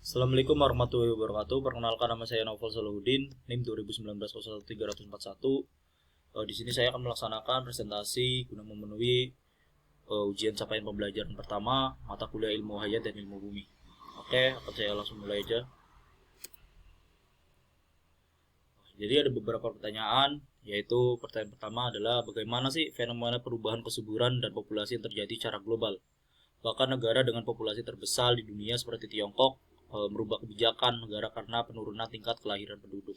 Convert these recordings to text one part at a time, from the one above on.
Assalamualaikum warahmatullahi wabarakatuh. Perkenalkan, nama saya Naufal Salahuddin, NIM 2019-01-341. Di sini saya akan melaksanakan presentasi guna memenuhi ujian capaian pembelajaran pertama mata kuliah ilmu hayat dan ilmu bumi. Oke, akan saya langsung mulai aja. Jadi ada beberapa pertanyaan, yaitu pertanyaan pertama adalah bagaimana sih fenomena perubahan kesuburan dan populasi yang terjadi secara global? Bahkan negara dengan populasi terbesar di dunia seperti Tiongkok merubah kebijakan negara karena penurunan tingkat kelahiran penduduk.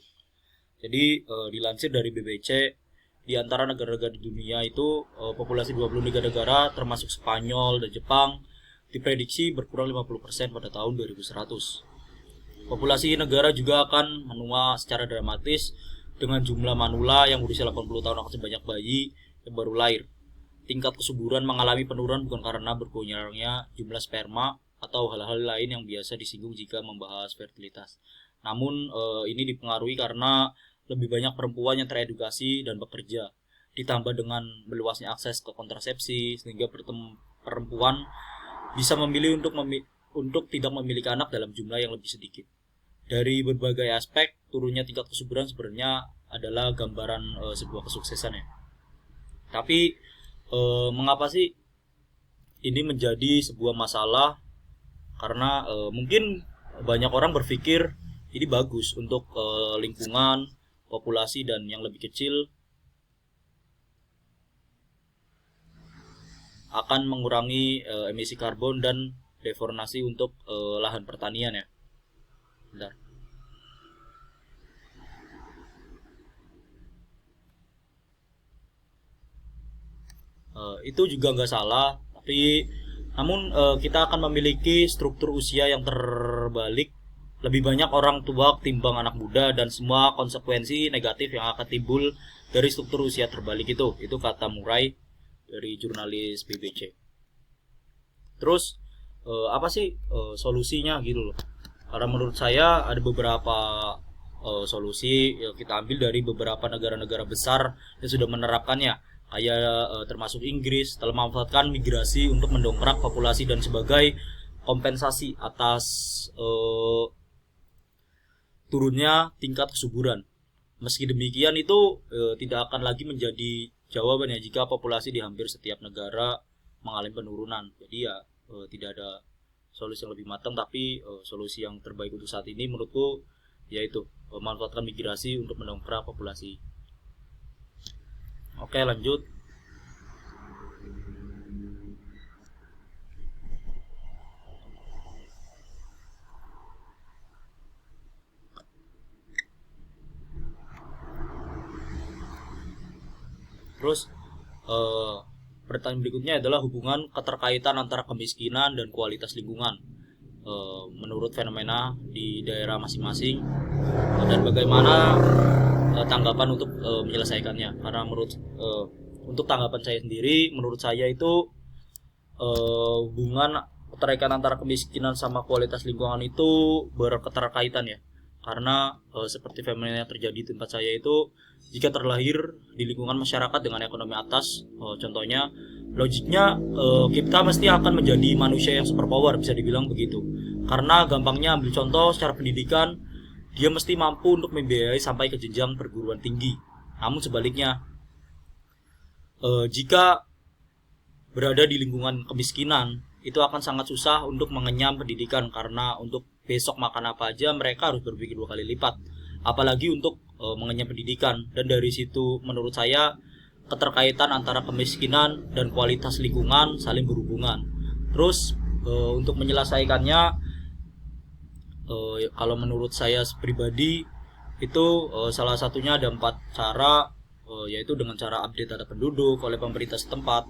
Jadi dilansir dari BBC, di antara negara-negara di dunia itu populasi 23 negara termasuk Spanyol dan Jepang diprediksi berkurang 50% pada tahun 2100. Populasi negara juga akan menua secara dramatis dengan jumlah manula yang berusia 80 tahun akan sebanyak bayi yang baru lahir. Tingkat kesuburan mengalami penurunan bukan karena berkurangnya jumlah sperma atau hal-hal lain yang biasa disinggung jika membahas fertilitas. Namun ini dipengaruhi karena lebih banyak perempuan yang teredukasi dan bekerja, ditambah dengan meluasnya akses ke kontrasepsi sehingga perempuan bisa memilih untuk tidak memiliki anak dalam jumlah yang lebih sedikit. Dari berbagai aspek, turunnya tingkat kesuburan sebenarnya adalah gambaran sebuah kesuksesan ya. Tapi mengapa sih ini menjadi sebuah masalah? Karena mungkin banyak orang berpikir ini bagus untuk lingkungan, populasi dan yang lebih kecil akan mengurangi emisi karbon dan deforestasi untuk lahan pertanian ya. Bentar. Itu juga nggak salah, tapi namun kita akan memiliki struktur usia yang terbalik, lebih banyak orang tua ketimbang anak muda dan semua konsekuensi negatif yang akan timbul dari struktur usia terbalik itu kata Murray dari jurnalis BBC. Terus apa sih solusinya gitu loh? Karena menurut saya ada beberapa solusi yang kita ambil dari beberapa negara-negara besar yang sudah menerapkannya, kayak termasuk Inggris telah memanfaatkan migrasi untuk mendongkrak populasi dan sebagai kompensasi atas turunnya tingkat kesuburan. Meski demikian itu tidak akan lagi menjadi jawaban ya jika populasi di hampir setiap negara mengalami penurunan. Jadi ya tidak ada solusi yang lebih matang, tapi solusi yang terbaik untuk saat ini menurutku yaitu memanfaatkan migrasi untuk mendongkrak populasi. Oke, lanjut. Terus pertanyaan berikutnya adalah hubungan keterkaitan antara kemiskinan dan kualitas lingkungan menurut fenomena di daerah masing-masing dan bagaimana tanggapan untuk menyelesaikannya. Karena untuk tanggapan saya sendiri, menurut saya itu hubungan keterkaitan antara kemiskinan sama kualitas lingkungan itu berketerkaitan ya. Karena seperti fenomena yang terjadi di tempat saya itu, jika terlahir di lingkungan masyarakat dengan ekonomi atas, contohnya logiknya kita mesti akan menjadi manusia yang superpower, bisa dibilang begitu. Karena gampangnya ambil contoh secara pendidikan, dia mesti mampu untuk membiayai sampai ke jenjang perguruan tinggi. Namun sebaliknya, jika berada di lingkungan kemiskinan, itu akan sangat susah untuk mengenyam pendidikan, karena untuk besok makan apa aja mereka harus berpikir 2 kali lipat, apalagi untuk mengenyam pendidikan. Dan dari situ menurut saya keterkaitan antara kemiskinan dan kualitas lingkungan saling berhubungan. Terus untuk menyelesaikannya, kalau menurut saya pribadi itu salah satunya ada 4 cara, yaitu dengan cara update data penduduk oleh pemerintah setempat,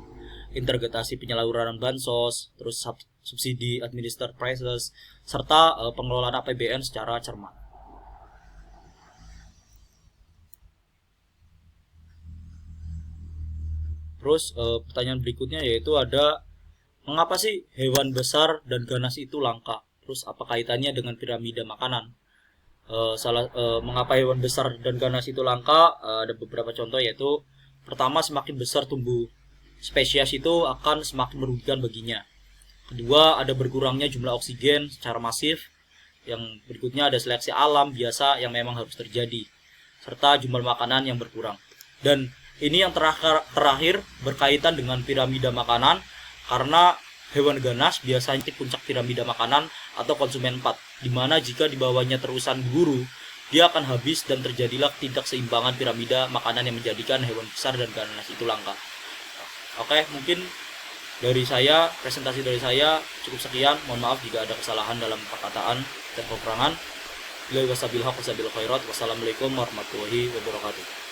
integrasi penyaluran bansos, terus subsidi administered prices, serta pengelolaan APBN secara cermat. Terus pertanyaan berikutnya yaitu ada mengapa sih hewan besar dan ganas itu langka? Terus apa kaitannya dengan piramida makanan? Mengapa hewan besar dan ganas itu langka? Ada beberapa contoh, yaitu pertama, semakin besar tumbuh spesies itu akan semakin merugikan baginya. Kedua, ada berkurangnya jumlah oksigen secara masif yang berikutnya ada seleksi alam biasa yang memang harus terjadi, serta jumlah makanan yang berkurang. Dan ini yang terakhir berkaitan dengan piramida makanan, karena hewan ganas biasanya di puncak piramida makanan atau konsumen 4, di mana jika di bawahnya terusan guru, dia akan habis dan terjadilah ketidakseimbangan piramida makanan yang menjadikan hewan besar dan ganas itu langka. Oke, mungkin dari saya, presentasi dari saya cukup sekian. Mohon maaf jika ada kesalahan dalam perkataan dan kekurangan. Wassalamualaikum warahmatullahi wabarakatuh.